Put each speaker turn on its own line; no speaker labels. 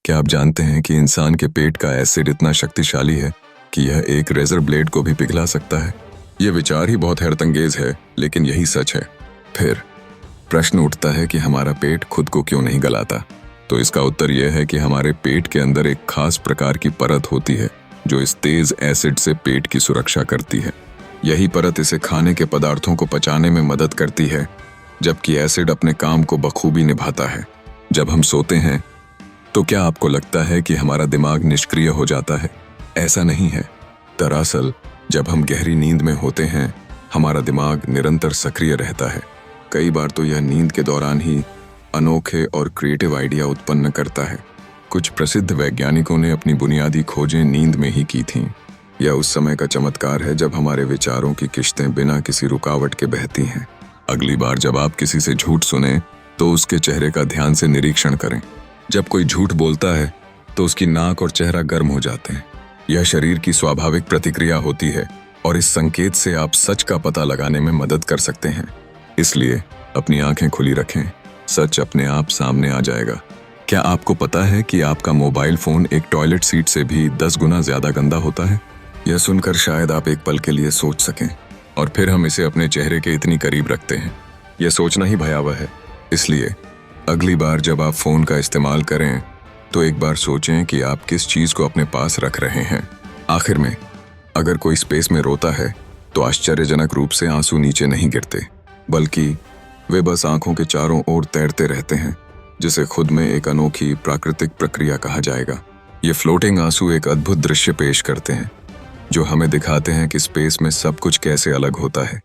क्या आप जानते हैं कि इंसान के पेट का एसिड इतना शक्तिशाली है कि यह एक रेजर ब्लेड को भी पिघला सकता है? ये विचार ही बहुत हैरतअंगेज है, लेकिन यही सच है। फिर प्रश्न उठता है कि हमारा पेट खुद को क्यों नहीं गलाता? तो इसका उत्तर यह है कि हमारे पेट के अंदर एक खास प्रकार की परत होती है जो इस तेज एसिड से पेट की सुरक्षा करती है। यही परत इसे खाने के पदार्थों को पचाने में मदद करती है, जबकि एसिड अपने काम को बखूबी निभाता है। जब हम सोते हैं तो क्या आपको लगता है कि हमारा दिमाग निष्क्रिय हो जाता है? ऐसा नहीं है। दरअसल जब हम गहरी नींद में होते हैं, हमारा दिमाग निरंतर सक्रिय रहता है। कई बार तो यह नींद के दौरान ही अनोखे और क्रिएटिव आइडिया उत्पन्न करता है। कुछ प्रसिद्ध वैज्ञानिकों ने अपनी बुनियादी खोजें नींद में ही की थीं। यह उस समय का चमत्कार है जब हमारे विचारों की किश्तें बिना किसी रुकावट के बहती हैं। अगली बार जब आप किसी से झूठ सुने तो उसके चेहरे का ध्यान से निरीक्षण करें। जब कोई झूठ बोलता है तो उसकी नाक और चेहरा गर्म हो जाते हैं। यह शरीर की स्वाभाविक प्रतिक्रिया होती है और इस संकेत से आप सच का पता लगाने में मदद कर सकते हैं। इसलिए अपनी आंखें खुली रखें, सच अपने आप सामने आ जाएगा। क्या आपको पता है कि आपका मोबाइल फोन एक टॉयलेट सीट से भी 10 गुना ज्यादा गंदा होता है? यह सुनकर शायद आप एक पल के लिए सोच सकें, और फिर हम इसे अपने चेहरे के इतनी करीब रखते हैं। यह सोचना ही भयावह है। इसलिए अगली बार जब आप फोन का इस्तेमाल करें तो एक बार सोचें कि आप किस चीज को अपने पास रख रहे हैं। आखिर में, अगर कोई स्पेस में रोता है तो आश्चर्यजनक रूप से आंसू नीचे नहीं गिरते, बल्कि वे बस आंखों के चारों ओर तैरते रहते हैं, जिसे खुद में एक अनोखी प्राकृतिक प्रक्रिया कहा जाएगा। ये फ्लोटिंग आंसू एक अद्भुत दृश्य पेश करते हैं जो हमें दिखाते हैं कि स्पेस में सब कुछ कैसे अलग होता है।